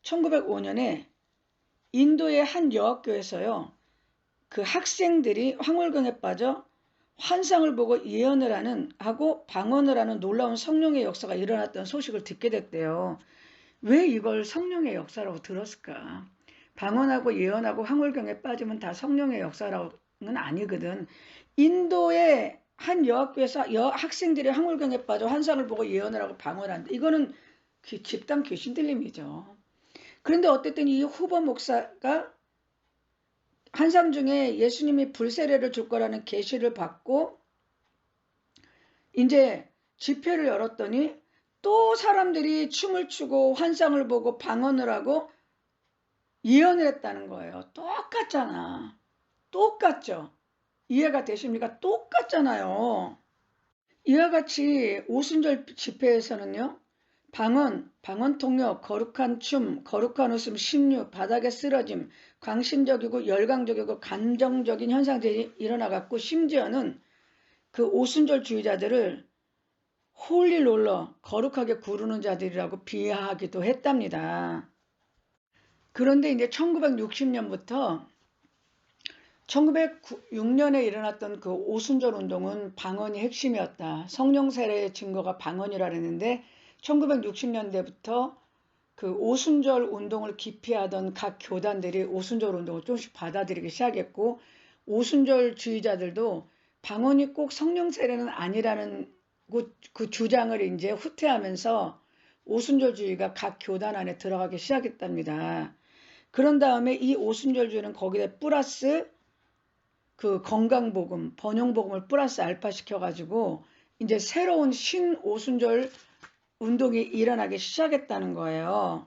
1905년에 인도의 한 여학교에서요 그 학생들이 황홀경에 빠져 환상을 보고 예언을 하고 방언을 하는 놀라운 성령의 역사가 일어났다는 소식을 듣게 됐대요. 왜 이걸 성령의 역사라고 들었을까? 방언하고 예언하고 황홀경에 빠지면 다 성령의 역사라고는 아니거든. 인도의 한 여학교에서 학생들이 황홀경에 빠져 환상을 보고 예언을 하고 방언을 한다. 이거는 집단 귀신 들림이죠. 그런데 어쨌든 이 후보 목사가 환상 중에 예수님이 불세례를 줄 거라는 계시를 받고 이제 집회를 열었더니 또 사람들이 춤을 추고 환상을 보고 방언을 하고 예언을 했다는 거예요. 똑같잖아. 똑같죠? 이해가 되십니까? 똑같잖아요. 이와 같이 오순절 집회에서는요. 방언통역, 거룩한 춤, 거룩한 웃음, 심유, 바닥에 쓰러짐, 광신적이고 열광적이고 감정적인 현상들이 일어나갖고 심지어는 그 오순절 주의자들을 홀리롤러, 거룩하게 구르는 자들이라고 비하하기도 했답니다. 그런데 이제 1960년부터 1906년에 일어났던 그 오순절 운동은 방언이 핵심이었다. 성령 세례의 증거가 방언이라 그랬는데 1960년대부터 그 오순절 운동을 기피하던 각 교단들이 오순절 운동을 조금씩 받아들이기 시작했고 오순절 주의자들도 방언이 꼭 성령 세례는 아니라는 그 주장을 이제 후퇴하면서 오순절주의가 각 교단 안에 들어가기 시작했답니다. 그런 다음에 이 오순절주의는 거기에 플러스 그 건강복음, 번영복음을 플러스 알파 시켜가지고 이제 새로운 신오순절 운동이 일어나기 시작했다는 거예요.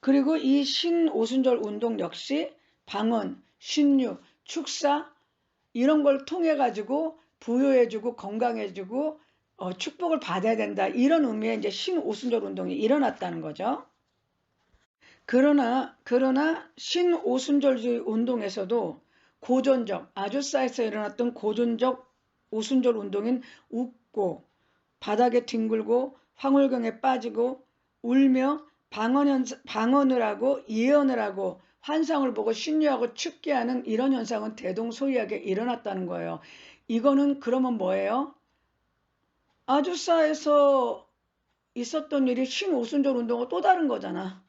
그리고 이 신오순절 운동 역시 방언, 신유, 축사 이런 걸 통해 가지고 부여해주고 건강해주고 축복을 받아야 된다. 이런 의미의 이제 신오순절 운동이 일어났다는 거죠. 그러나 신오순절주의 운동에서도 고전적 아주사에서 일어났던 고전적 오순절 운동인 웃고 바닥에 뒹굴고 황홀경에 빠지고 울며 방언을 하고 예언을 하고 환상을 보고 신유하고 축계하는 이런 현상은 대동소이하게 일어났다는 거예요. 이거는 그러면 뭐예요? 아주사에서 있었던 일이 신오순절 운동과 또 다른 거잖아.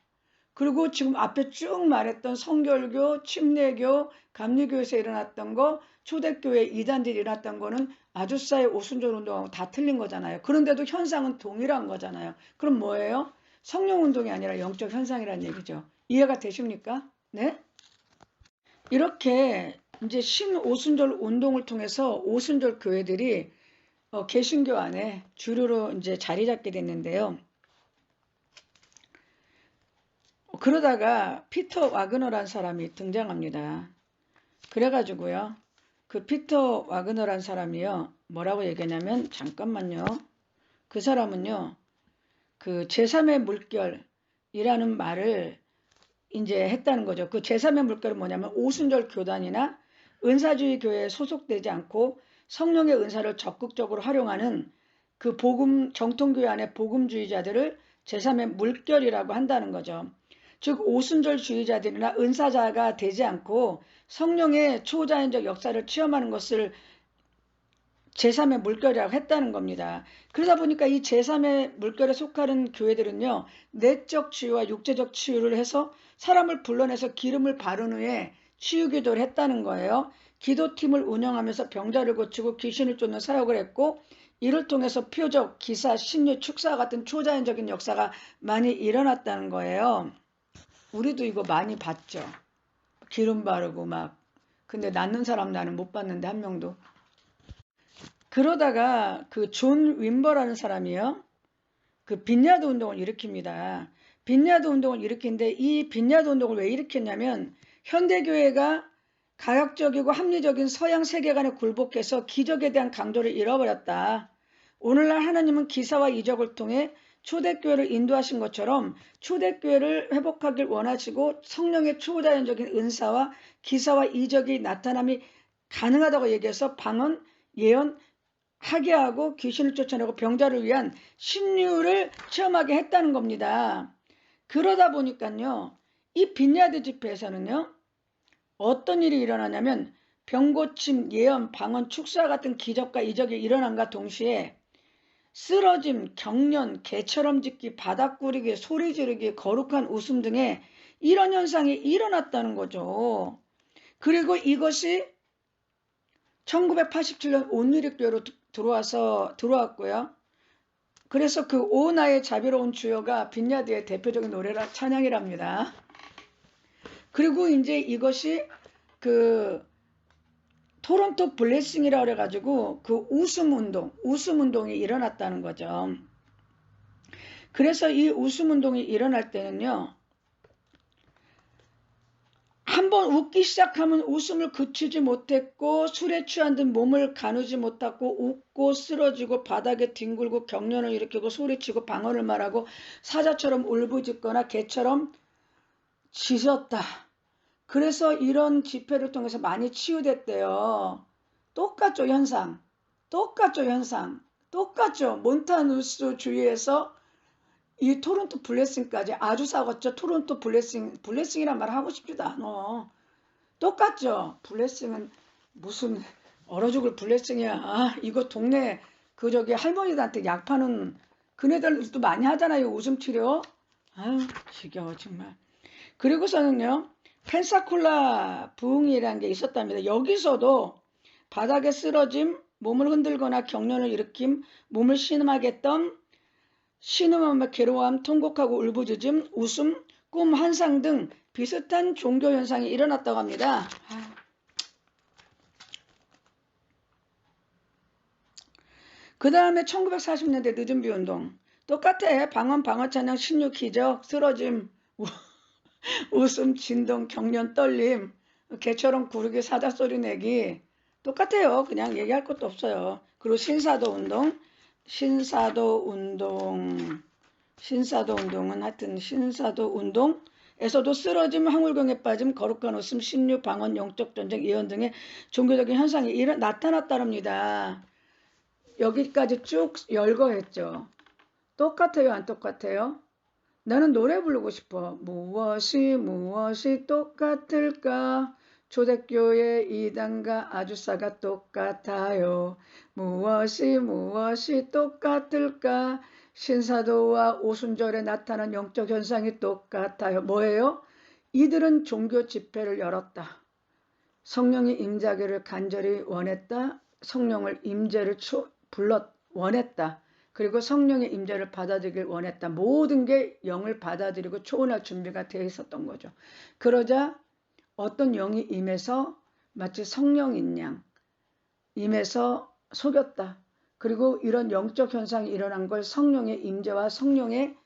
그리고 지금 앞에 쭉 말했던 성결교, 침례교, 감리교에서 일어났던 거, 초대교회 이단들이 일어났던 거는 아주사의 오순절 운동하고 다 틀린 거잖아요. 그런데도 현상은 동일한 거잖아요. 그럼 뭐예요? 성령 운동이 아니라 영적 현상이라는 얘기죠. 이해가 되십니까? 네? 이렇게 이제 신오순절 운동을 통해서 오순절 교회들이 개신교 안에 주류로 이제 자리 잡게 됐는데요. 그러다가 피터 와그너란 사람이 등장합니다. 그래가지고요. 그 피터 와그너란 사람이요. 뭐라고 얘기하냐면 잠깐만요. 그 사람은요. 그 제3의 물결이라는 말을 이제 했다는 거죠. 그 제3의 물결은 뭐냐면 오순절 교단이나 은사주의 교회에 소속되지 않고 성령의 은사를 적극적으로 활용하는 그 복음 정통교회 안에 복음주의자들을 제3의 물결이라고 한다는 거죠. 즉 오순절주의자들이나 은사자가 되지 않고 성령의 초자연적 역사를 체험하는 것을 제3의 물결이라고 했다는 겁니다. 그러다 보니까 이 제3의 물결에 속하는 교회들은요. 내적 치유와 육체적 치유를 해서 사람을 불러내서 기름을 바른 후에 치유기도를 했다는 거예요. 기도팀을 운영하면서 병자를 고치고 귀신을 쫓는 사역을 했고 이를 통해서 표적, 기사, 신유, 축사 같은 초자연적인 역사가 많이 일어났다는 거예요. 우리도 이거 많이 봤죠. 기름 바르고 막. 근데 낫는 사람 나는 못 봤는데 한 명도. 그러다가 그 존 윈버라는 사람이요. 그 빈야드 운동을 일으킵니다. 빈야드 운동을 일으키는데 이 빈야드 운동을 왜 일으켰냐면 현대교회가 가역적이고 합리적인 서양 세계관에 굴복해서 기적에 대한 강조를 잃어버렸다. 오늘날 하나님은 기사와 이적을 통해 초대교회를 인도하신 것처럼 초대교회를 회복하길 원하시고 성령의 초자연적인 은사와 기사와 이적이 나타남이 가능하다고 얘기해서 방언, 예언, 하게 하고 귀신을 쫓아내고 병자를 위한 신유를 체험하게 했다는 겁니다. 그러다 보니까요. 이 빈야드 집회에서는요. 어떤 일이 일어나냐면 병고침, 예언, 방언, 축사 같은 기적과 이적이 일어난과 동시에 쓰러짐, 경련, 개처럼 짖기, 바닥 구르기, 소리 지르기, 거룩한 웃음 등의 이런 현상이 일어났다는 거죠. 그리고 이것이 1987년 온누리교회로 들어왔고요. 그래서 그 오 나의 자비로운 주여가 빈야드의 대표적인 노래라 찬양이랍니다. 그리고 이제 이것이 그 토론토 블레싱이라고 그래가지고 그 웃음 운동이 일어났다는 거죠. 그래서 이 웃음 운동이 일어날 때는요. 한번 웃기 시작하면 웃음을 그치지 못했고 술에 취한 듯 몸을 가누지 못하고 웃고 쓰러지고 바닥에 뒹굴고 경련을 일으키고 소리치고 방언을 말하고 사자처럼 울부짖거나 개처럼 짖었다. 그래서 이런 집회를 통해서 많이 치유됐대요. 똑같죠 현상. 똑같죠. 몬타누스 주위에서 이 토론토 블레싱까지 아주 싸웠죠. 토론토 블레싱이란 말 하고 싶지도 않아. 똑같죠. 블레싱은 무슨 얼어 죽을 블레싱이야. 아 이거 동네 그 저기 할머니들한테 약 파는 그네들도 많이 하잖아요. 웃음 치료. 아유 지겨워 정말. 그리고서는요. 펜사콜라 부흥이라는 게 있었답니다. 여기서도 바닥에 쓰러짐, 몸을 흔들거나 경련을 일으킴, 몸을 신음하게 했던 신음하며 괴로워함, 통곡하고 울부짖음, 웃음, 꿈, 환상 등 비슷한 종교 현상이 일어났다고 합니다. 그 다음에 1940년대 늦은비 운동. 똑같아. 방언, 방언찬양, 신유, 기적, 쓰러짐, 웃음, 진동, 경련, 떨림, 개처럼 구르기, 사자소리 내기. 똑같아요. 그냥 얘기할 것도 없어요. 그리고 신사도 운동. 신사도 운동은 하여튼 신사도 운동에서도 쓰러짐, 황홀경에 빠짐, 거룩한 웃음, 신유, 방언, 영적 전쟁, 예언 등의 종교적인 현상이 나타났다랍니다. 여기까지 쭉 열거했죠. 똑같아요, 안 똑같아요? 나는 노래 부르고 싶어. 무엇이 똑같을까? 초대교회 이단과 아주사가 똑같아요. 무엇이 똑같을까? 신사도와 오순절에 나타난 영적 현상이 똑같아요. 뭐예요? 이들은 종교 집회를 열었다. 성령의 임자기를 간절히 원했다. 성령을 임재를 원했다. 그리고 성령의 임재를 받아들이길 원했다. 모든 게 영을 받아들이고 초원할 준비가 되어 있었던 거죠. 그러자 어떤 영이 임해서 마치 성령인 양 임해서 속였다. 그리고 이런 영적 현상이 일어난 걸 성령의 임재와 성령의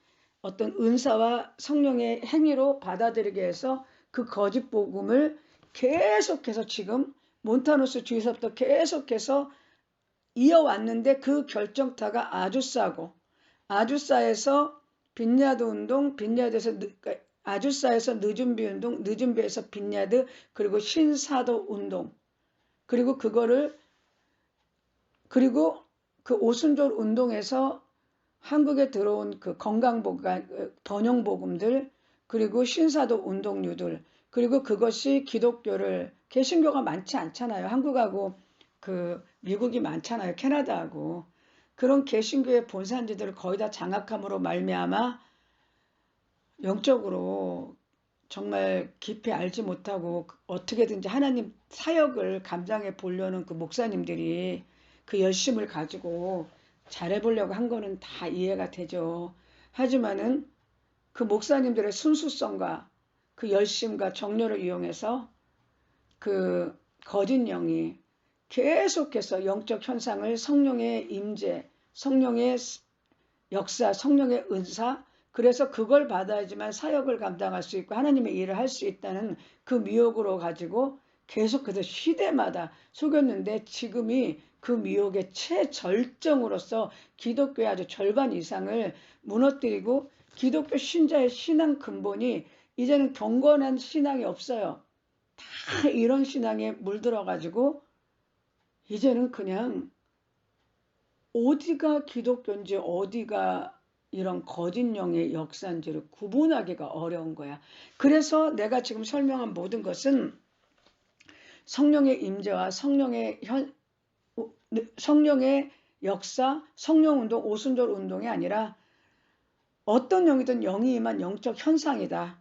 어떤 은사와 성령의 행위로 받아들이게 해서 그 거짓 복음을 계속해서 지금 몬타누스 주의서부터 계속해서 이어왔는데 그 결정타가 아주사고, 아주사에서 빈야드 운동, 아주사에서 늦은비 운동, 늦은비에서 빈야드, 그리고 신사도 운동, 그리고 그 오순절 운동에서 한국에 들어온 그 번영복음들, 그리고 신사도 운동류들, 그리고 그것이 기독교를, 개신교가 많지 않잖아요. 한국하고 그 미국이 많잖아요. 캐나다하고. 그런 개신교의 본산지들을 거의 다 장악함으로 말미암아 영적으로 정말 깊이 알지 못하고 어떻게든지 하나님 사역을 감당해 보려는 그 목사님들이 그 열심을 가지고 잘해보려고 한 거는 다 이해가 되죠. 하지만은 그 목사님들의 순수성과 그 열심과 정열을 이용해서 그 거짓 영이 계속해서 영적 현상을 성령의 임재, 성령의 역사, 성령의 은사, 그래서 그걸 받아야지만 사역을 감당할 수 있고 하나님의 일을 할 수 있다는 그 미혹으로 가지고 계속해서 시대마다 속였는데 지금이 그 미혹의 최절정으로서 기독교의 아주 절반 이상을 무너뜨리고 기독교 신자의 신앙 근본이 이제는 경건한 신앙이 없어요. 다 이런 신앙에 물들어가지고 이제는 그냥 어디가 기독교인지 어디가 이런 거짓령의 역사인지를 구분하기가 어려운 거야. 그래서 내가 지금 설명한 모든 것은 성령의 임재와 성령의 역사, 성령운동, 오순절 운동이 아니라 어떤 영이든 영이 임한 영적 현상이다.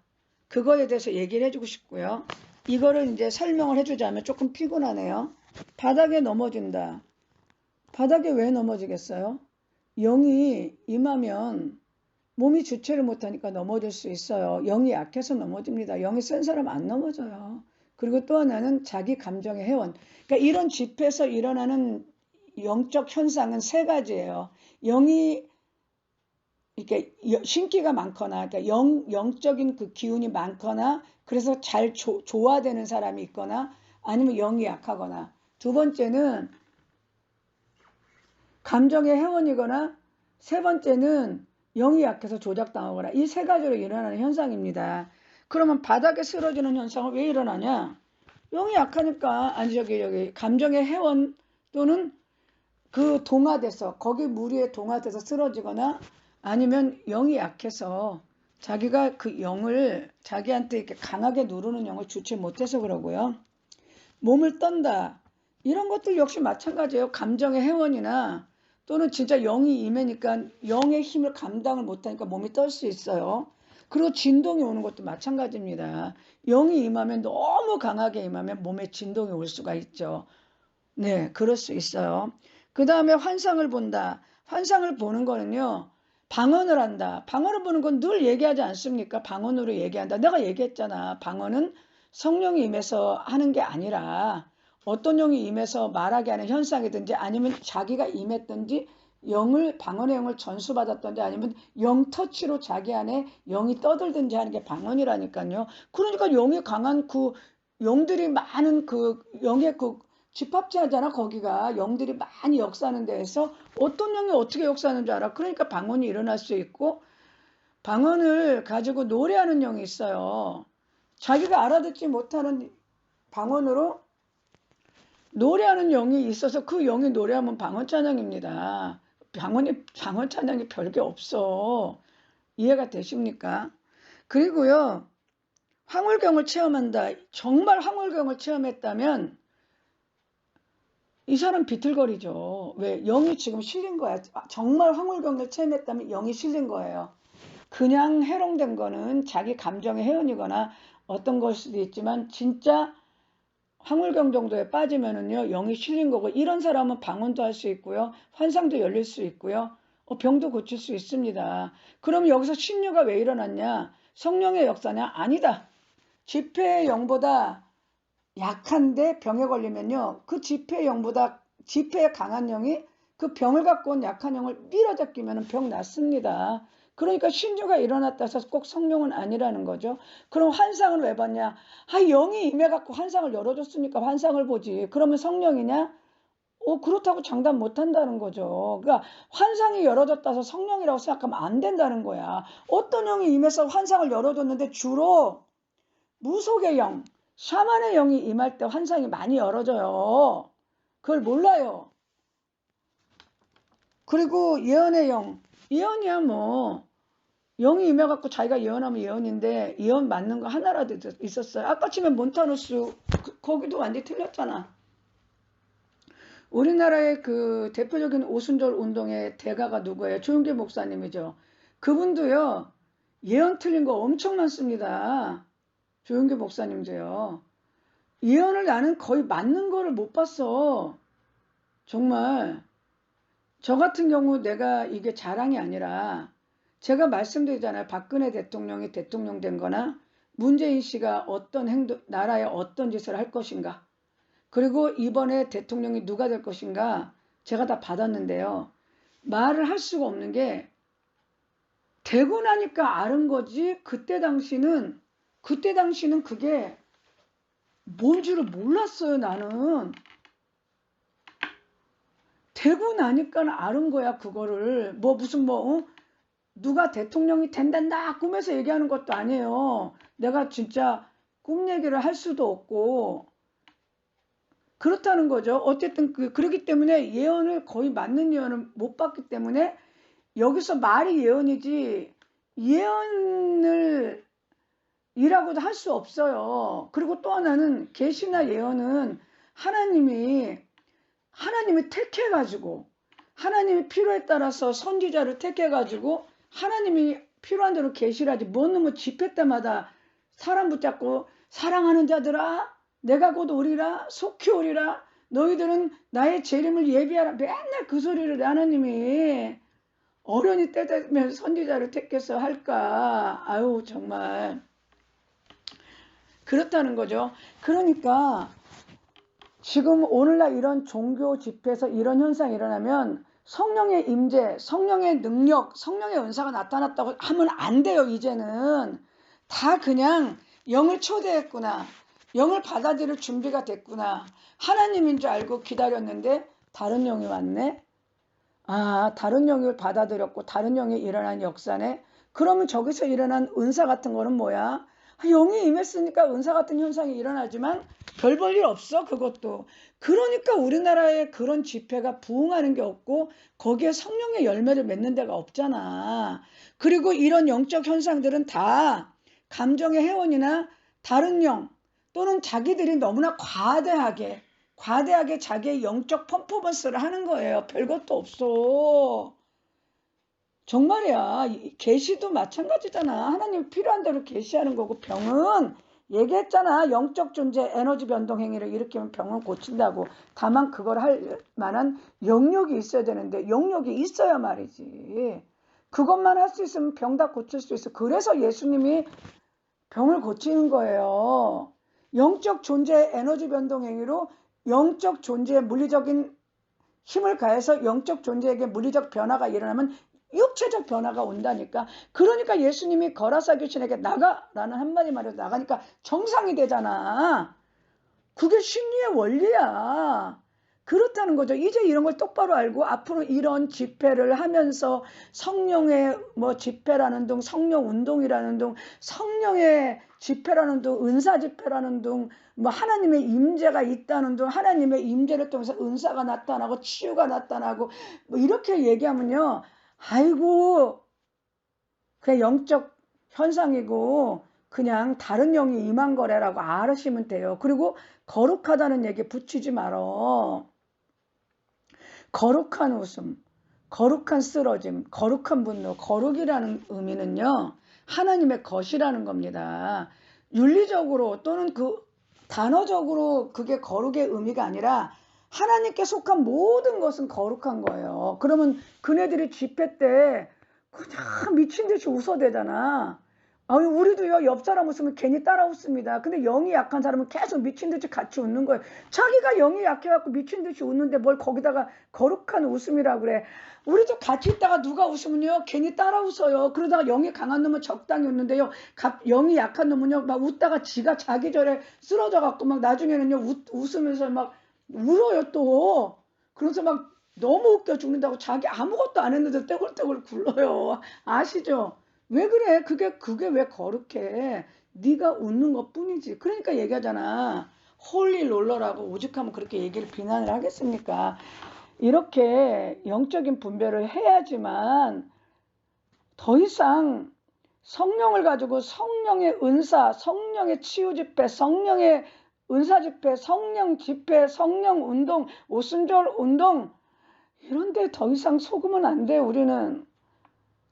그거에 대해서 얘기를 해주고 싶고요. 이거를 이제 설명을 해주자면 조금 피곤하네요. 바닥에 넘어진다. 바닥에 왜 넘어지겠어요? 영이 임하면 몸이 주체를 못하니까 넘어질 수 있어요. 영이 약해서 넘어집니다. 영이 센 사람 안 넘어져요. 그리고 또 하나는 자기 감정의 회원. 그러니까 이런 집회에서 일어나는 영적 현상은 세 가지예요. 영이 이렇게 신기가 많거나, 그러니까 영적인 그 기운이 많거나, 그래서 잘 조화되는 사람이 있거나, 아니면 영이 약하거나. 두 번째는 감정의 회원이거나, 세 번째는 영이 약해서 조작당하거나. 이 세 가지로 일어나는 현상입니다. 그러면 바닥에 쓰러지는 현상은 왜 일어나냐? 영이 약하니까, 여기 감정의 회원 또는 그 동화돼서, 거기 무리에 동화돼서 쓰러지거나, 아니면 영이 약해서 자기가 그 영을 자기한테 이렇게 강하게 누르는 영을 주체 못해서 그러고요. 몸을 떤다. 이런 것들 역시 마찬가지예요. 감정의 회원이나 또는 진짜 영이 임하니까 영의 힘을 감당을 못하니까 몸이 떨 수 있어요. 그리고 진동이 오는 것도 마찬가지입니다. 영이 임하면 너무 강하게 임하면 몸에 진동이 올 수가 있죠. 네, 그럴 수 있어요. 그 다음에 환상을 본다. 환상을 보는 거는요. 방언을 한다. 방언을 보는 건 늘 얘기하지 않습니까? 방언으로 얘기한다. 내가 얘기했잖아. 방언은 성령이 임해서 하는 게 아니라 어떤 영이 임해서 말하게 하는 현상이든지 아니면 자기가 임했든지 방언의 영을 전수받았든지 아니면 영 터치로 자기 안에 영이 떠들든지 하는 게 방언이라니까요. 그러니까 영이 강한 그 영들이 많은 그 영의 그 집합지하잖아. 거기가 영들이 많이 역사하는 데에서 어떤 영이 어떻게 역사하는 줄 알아. 그러니까 방언이 일어날 수 있고 방언을 가지고 노래하는 영이 있어요. 자기가 알아듣지 못하는 방언으로 노래하는 영이 있어서 그 영이 노래하면 방언 찬양입니다. 방언 찬양이 별게 없어. 이해가 되십니까? 그리고요. 황홀경을 체험한다. 정말 황홀경을 체험했다면 이 사람 비틀거리죠. 왜? 영이 지금 실린 거야. 정말 황홀경을 체험했다면 영이 실린 거예요. 그냥 해롱된 거는 자기 감정의 해연이거나 어떤 걸 수도 있지만 진짜 황홀경 정도에 빠지면은요 영이 실린 거고 이런 사람은 방언도 할 수 있고요. 환상도 열릴 수 있고요. 병도 고칠 수 있습니다. 그럼 여기서 신유가 왜 일어났냐? 성령의 역사냐? 아니다. 지폐의 영보다 약한데 병에 걸리면요. 그 지폐의 영보다 지폐의 강한 영이 그 병을 갖고 온 약한 영을 밀어잡기면 병 낫습니다. 그러니까 신주가 일어났다 해서 꼭 성령은 아니라는 거죠. 그럼 환상은 왜 봤냐? 영이 임해갖고 환상을 열어줬으니까 환상을 보지. 그러면 성령이냐? 그렇다고 장담 못한다는 거죠. 그러니까 환상이 열어졌다 해서 성령이라고 생각하면 안 된다는 거야. 어떤 영이 임해서 환상을 열어줬는데 주로 무속의 영, 샤만의 영이 임할 때 환상이 많이 열어져요. 그걸 몰라요. 그리고 예언의 영, 예언이야 뭐 영이 임해갖고 자기가 예언하면 예언인데 예언 맞는 거 하나라도 있었어요. 아까 치면 몬타누스 거기도 완전히 틀렸잖아. 우리나라의 그 대표적인 오순절 운동의 대가가 누구예요? 조용기 목사님이죠. 그분도요 예언 틀린 거 엄청 많습니다. 조용기 목사님도요. 예언을 나는 거의 맞는 거를 못 봤어. 정말 저 같은 경우 내가 이게 자랑이 아니라 제가 말씀드리잖아요. 박근혜 대통령이 대통령 된 거나 문재인 씨가 어떤 나라에 어떤 짓을 할 것인가. 그리고 이번에 대통령이 누가 될 것인가 제가 다 받았는데요. 말을 할 수가 없는 게 되고 나니까 아는 거지 그때 당시는 그게 뭔 줄을 몰랐어요. 나는 되고 나니까 아는 거야. 그거를 누가 대통령이 된단다 꿈에서 얘기하는 것도 아니에요. 내가 진짜 꿈 얘기를 할 수도 없고 그렇다는 거죠. 어쨌든 그렇기 때문에 예언을 거의 맞는 예언을 못 봤기 때문에 여기서 말이 예언이지 예언을 이라고도 할 수 없어요. 그리고 또 하나는 계시나 예언은 하나님이 택해가지고 하나님이 필요에 따라서 선지자를 택해가지고 하나님이 필요한 대로 계시를 하지 뭐 집회 때마다 사람 붙잡고 사랑하는 자들아 내가 곧 오리라 속히 오리라 너희들은 나의 재림을 예비하라 맨날 그 소리를 하나님이 어련히 때 되면 선지자를 택해서 할까. 아유 정말 그렇다는 거죠. 그러니까 지금 오늘날 이런 종교 집회에서 이런 현상이 일어나면 성령의 임재, 성령의 능력, 성령의 은사가 나타났다고 하면 안 돼요. 이제는 다 그냥 영을 초대했구나. 영을 받아들일 준비가 됐구나. 하나님인 줄 알고 기다렸는데 다른 영이 왔네. 다른 영을 받아들였고 다른 영이 일어난 역사네. 그러면 저기서 일어난 은사 같은 거는 뭐야? 영이 임했으니까 은사 같은 현상이 일어나지만 별 볼 일 없어 그것도. 그러니까 우리나라에 그런 집회가 부흥하는 게 없고 거기에 성령의 열매를 맺는 데가 없잖아. 그리고 이런 영적 현상들은 다 감정의 해원이나 다른 영 또는 자기들이 너무나 과대하게 자기의 영적 퍼포먼스를 하는 거예요. 별것도 없어. 정말이야. 계시도 마찬가지잖아. 하나님 필요한 대로 계시하는 거고 병은 얘기했잖아. 영적 존재 에너지 변동 행위를 일으키면 병은 고친다고. 다만 그걸 할 만한 영역이 있어야 되는데 영역이 있어야 말이지. 그것만 할 수 있으면 병 다 고칠 수 있어. 그래서 예수님이 병을 고치는 거예요. 영적 존재의 에너지 변동 행위로 영적 존재의 물리적인 힘을 가해서 영적 존재에게 물리적 변화가 일어나면 육체적 변화가 온다니까. 그러니까 예수님이 거라사 귀신에게 나가라는 한마디 말해서 나가니까 정상이 되잖아. 그게 심리의 원리야. 그렇다는 거죠. 이제 이런 걸 똑바로 알고 앞으로 이런 집회를 하면서 성령의 뭐 집회라는 둥, 성령 운동이라는 둥, 성령의 집회라는 둥, 은사 집회라는 둥, 뭐 하나님의 임재가 있다는 둥, 하나님의 임재를 통해서 은사가 나타나고 치유가 나타나고 뭐 이렇게 얘기하면요. 아이고 그냥 영적 현상이고 그냥 다른 영이 임한 거래라고 알으시면 돼요. 그리고 거룩하다는 얘기 붙이지 말어. 거룩한 웃음, 거룩한 쓰러짐, 거룩한 분노, 거룩이라는 의미는요. 하나님의 것이라는 겁니다. 윤리적으로 또는 그 단어적으로 그게 거룩의 의미가 아니라 하나님께 속한 모든 것은 거룩한 거예요. 그러면 그네들이 집회 때 그냥 미친 듯이 웃어대잖아. 아니 우리도요 옆 사람 웃으면 괜히 따라 웃습니다. 근데 영이 약한 사람은 계속 미친 듯이 같이 웃는 거예요. 자기가 영이 약해갖고 미친 듯이 웃는데 뭘 거기다가 거룩한 웃음이라고 그래. 우리도 같이 있다가 누가 웃으면요 괜히 따라 웃어요. 그러다가 영이 강한 놈은 적당히 웃는데요. 영이 약한 놈은요 막 웃다가 지가 자기 전에 쓰러져갖고 막 나중에는요 웃으면서 막 울어요 또. 그래서 막 너무 웃겨 죽는다고 자기 아무것도 안 했는데 떼굴떼굴 굴러요. 아시죠? 왜 그래? 그게 왜 거룩해? 네가 웃는 것 뿐이지. 그러니까 얘기하잖아. 홀리 롤러라고 오죽하면 그렇게 얘기를 비난을 하겠습니까? 이렇게 영적인 분별을 해야지만 더 이상 성령을 가지고 성령의 은사, 성령의 치유 집회, 성령의 은사 집회, 성령 집회, 성령 운동, 오순절 운동 이런데 더 이상 속으면 안 돼. 우리는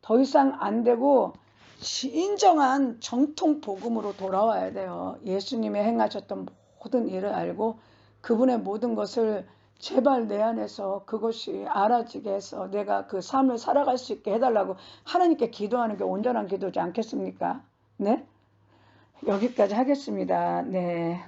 더 이상 안 되고 진정한 정통 복음으로 돌아와야 돼요. 예수님이 행하셨던 모든 일을 알고 그분의 모든 것을 제발 내 안에서 그것이 알아지게 해서 내가 그 삶을 살아갈 수 있게 해달라고 하나님께 기도하는 게 온전한 기도지 않겠습니까? 네? 여기까지 하겠습니다. 네.